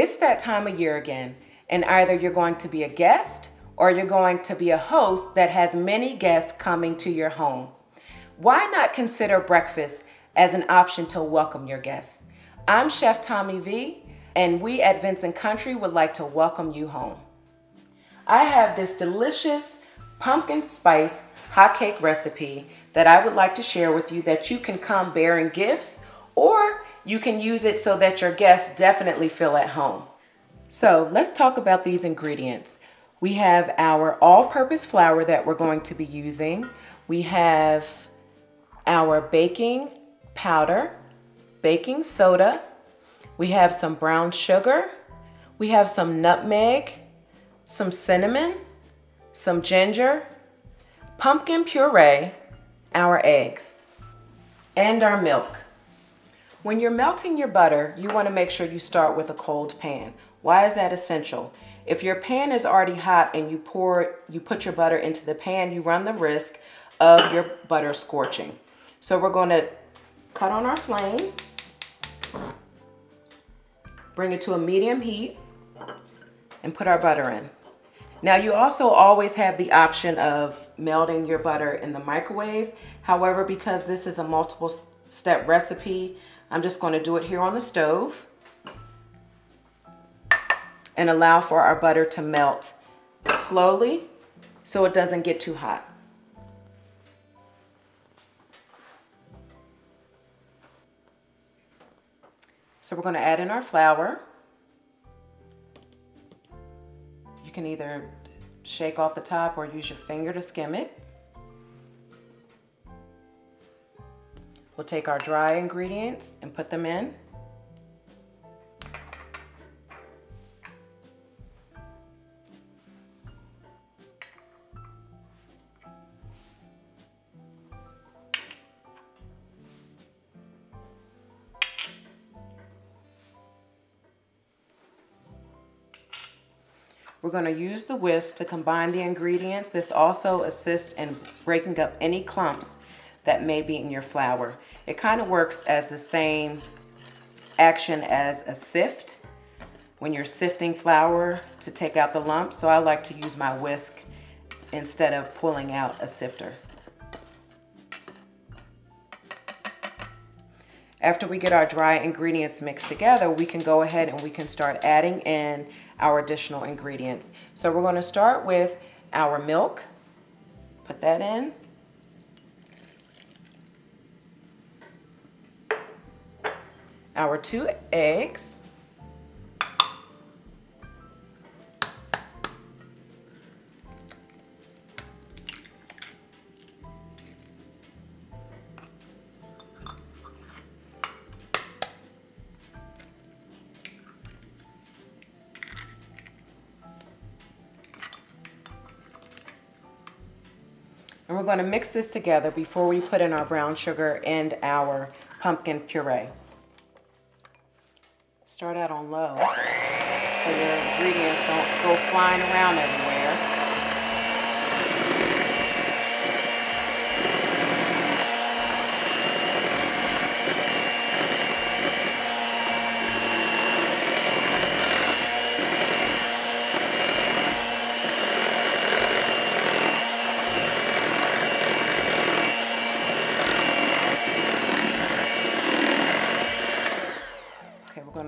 It's that time of year again, and either you're going to be a guest or you're going to be a host that has many guests coming to your home. Why not consider breakfast as an option to welcome your guests? I'm Chef Tommi V, and we at Vincent Country would like to welcome you home. I have this delicious pumpkin spice hot cake recipe that I would like to share with you that you can come bearing gifts, or you can use it so that your guests definitely feel at home. So let's talk about these ingredients. We have our all-purpose flour that we're going to be using. We have our baking powder, baking soda. We have some brown sugar. We have some nutmeg, some cinnamon, some ginger, pumpkin puree, our eggs, and our milk. When you're melting your butter, you want to make sure you start with a cold pan. Why is that essential? If your pan is already hot and you put your butter into the pan, you run the risk of your butter scorching. So we're going to cut on our flame, bring it to a medium heat, and put our butter in. Now you also always have the option of melting your butter in the microwave. However, because this is a multiple step recipe, I'm just going to do it here on the stove and allow for our butter to melt slowly so it doesn't get too hot. So we're going to add in our flour. You can either shake off the top or use your finger to skim it. We'll take our dry ingredients and put them in. We're going to use the whisk to combine the ingredients. This also assists in breaking up any clumps that may be in your flour. It kind of works as the same action as a sift when you're sifting flour to take out the lumps. So I like to use my whisk instead of pulling out a sifter. After we get our dry ingredients mixed together, we can go ahead and we can start adding in our additional ingredients. So we're going to start with our milk. Put that in. Our 2 eggs. And we're going to mix this together before we put in our brown sugar and our pumpkin puree. Start out on low so your ingredients don't go flying around everywhere.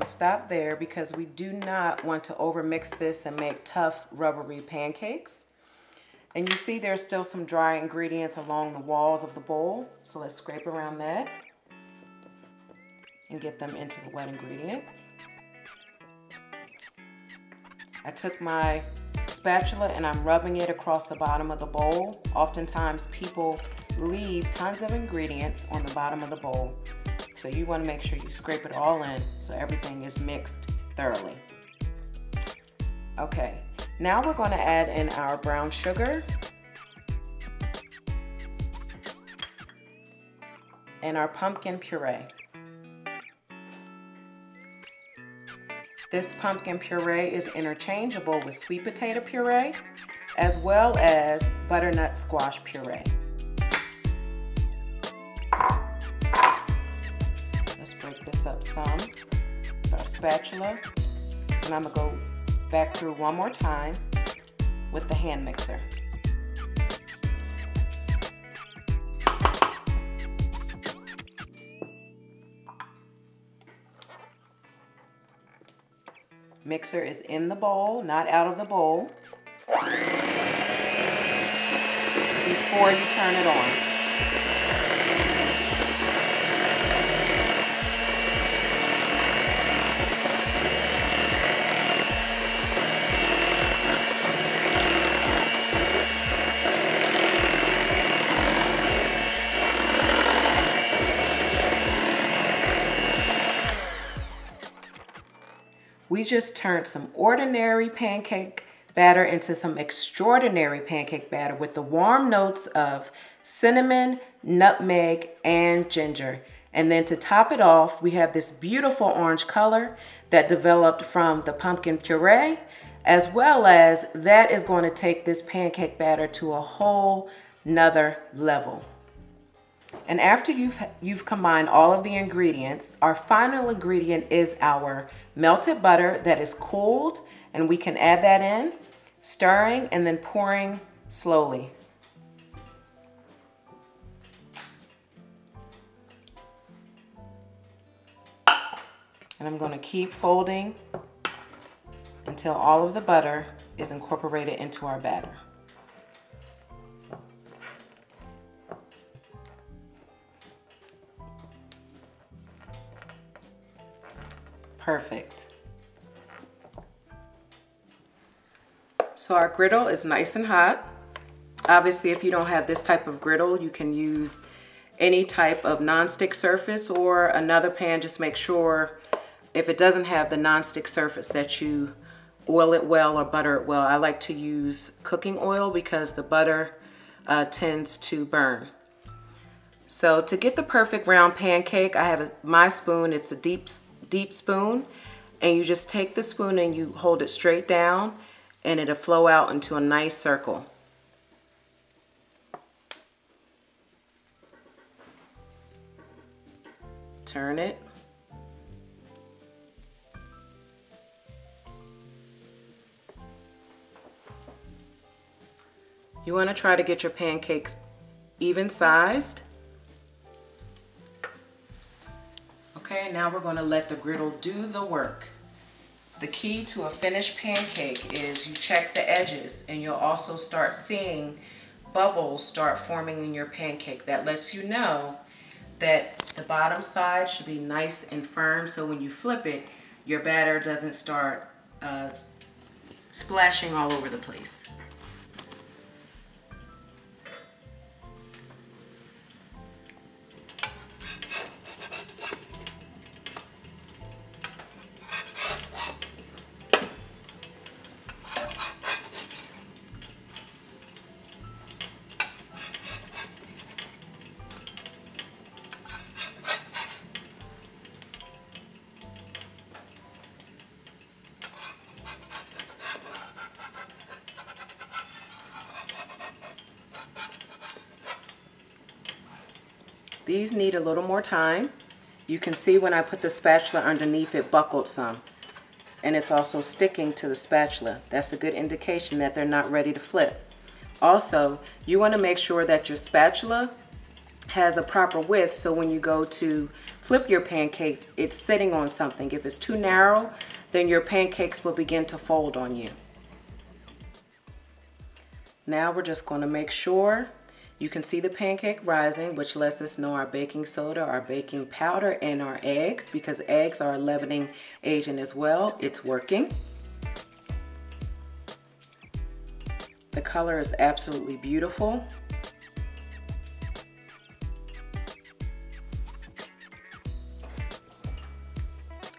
Stop there because we do not want to overmix this and make tough rubbery pancakes. And you see there's still some dry ingredients along the walls of the bowl. So let's scrape around that and get them into the wet ingredients. I took my spatula and I'm rubbing it across the bottom of the bowl. Oftentimes people leave tons of ingredients on the bottom of the bowl. So you want to make sure you scrape it all in so everything is mixed thoroughly. Okay, now we're going to add in our brown sugar and our pumpkin puree. This pumpkin puree is interchangeable with sweet potato puree as well as butternut squash puree. Break this up some with our spatula. And I'm gonna go back through one more time with the hand mixer. Mixer is in the bowl, not out of the bowl, before you turn it on. We just turned some ordinary pancake batter into some extraordinary pancake batter with the warm notes of cinnamon, nutmeg, and ginger. And then to top it off, we have this beautiful orange color that developed from the pumpkin puree, as well as that is going to take this pancake batter to a whole nother level. And after you've combined all of the ingredients, our final ingredient is our melted butter that is cooled, and we can add that in, stirring and then pouring slowly. And I'm going to keep folding until all of the butter is incorporated into our batter. Perfect. So our griddle is nice and hot. Obviously, if you don't have this type of griddle, you can use any type of nonstick surface or another pan. Just make sure if it doesn't have the nonstick surface that you oil it well or butter it well. I like to use cooking oil because the butter tends to burn. So to get the perfect round pancake, I have my spoon. It's a deep spoon, and you just take the spoon and you hold it straight down and it'll flow out into a nice circle. Turn it. You want to try to get your pancakes even sized. Okay, now we're going to let the griddle do the work. The key to a finished pancake is you check the edges, and you'll also start seeing bubbles start forming in your pancake. That lets you know that the bottom side should be nice and firm, so when you flip it, your batter doesn't start splashing all over the place. These need a little more time. You can see when I put the spatula underneath, it buckled some. And it's also sticking to the spatula. That's a good indication that they're not ready to flip. Also, you want to make sure that your spatula has a proper width, so when you go to flip your pancakes, it's sitting on something. If it's too narrow, then your pancakes will begin to fold on you. Now we're just going to make sure you can see the pancake rising, which lets us know our baking soda, our baking powder, and our eggs, because eggs are a leavening agent as well. It's working. The color is absolutely beautiful.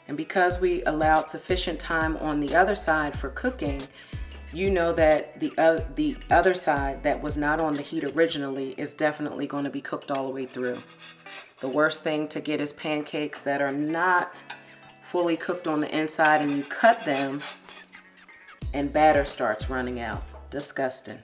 And because we allowed sufficient time on the other side for cooking, you know that the other side that was not on the heat originally is definitely going to be cooked all the way through. The worst thing to get is pancakes that are not fully cooked on the inside and you cut them and batter starts running out. Disgusting.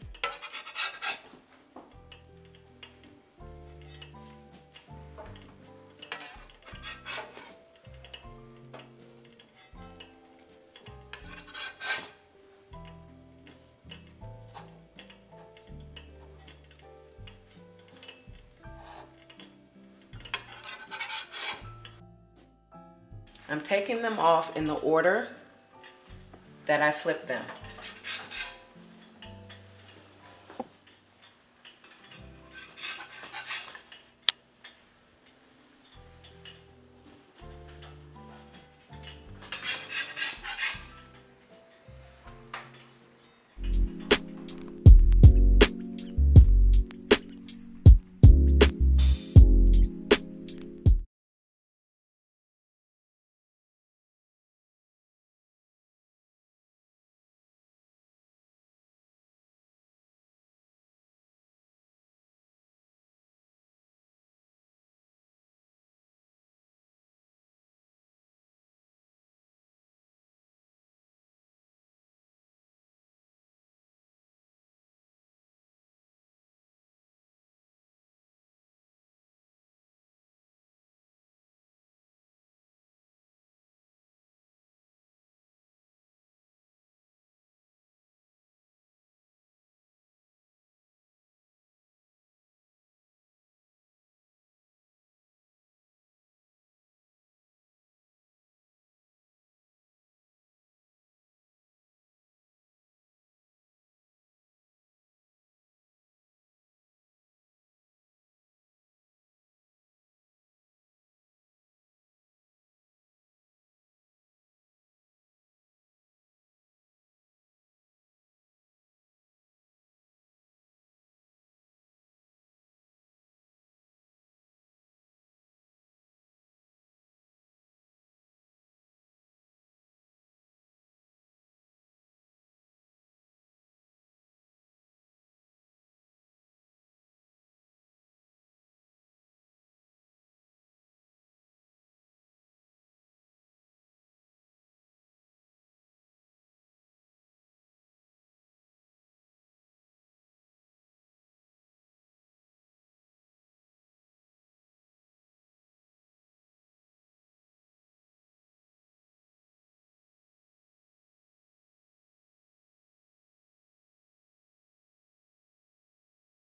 I'm taking them off in the order that I flipped them.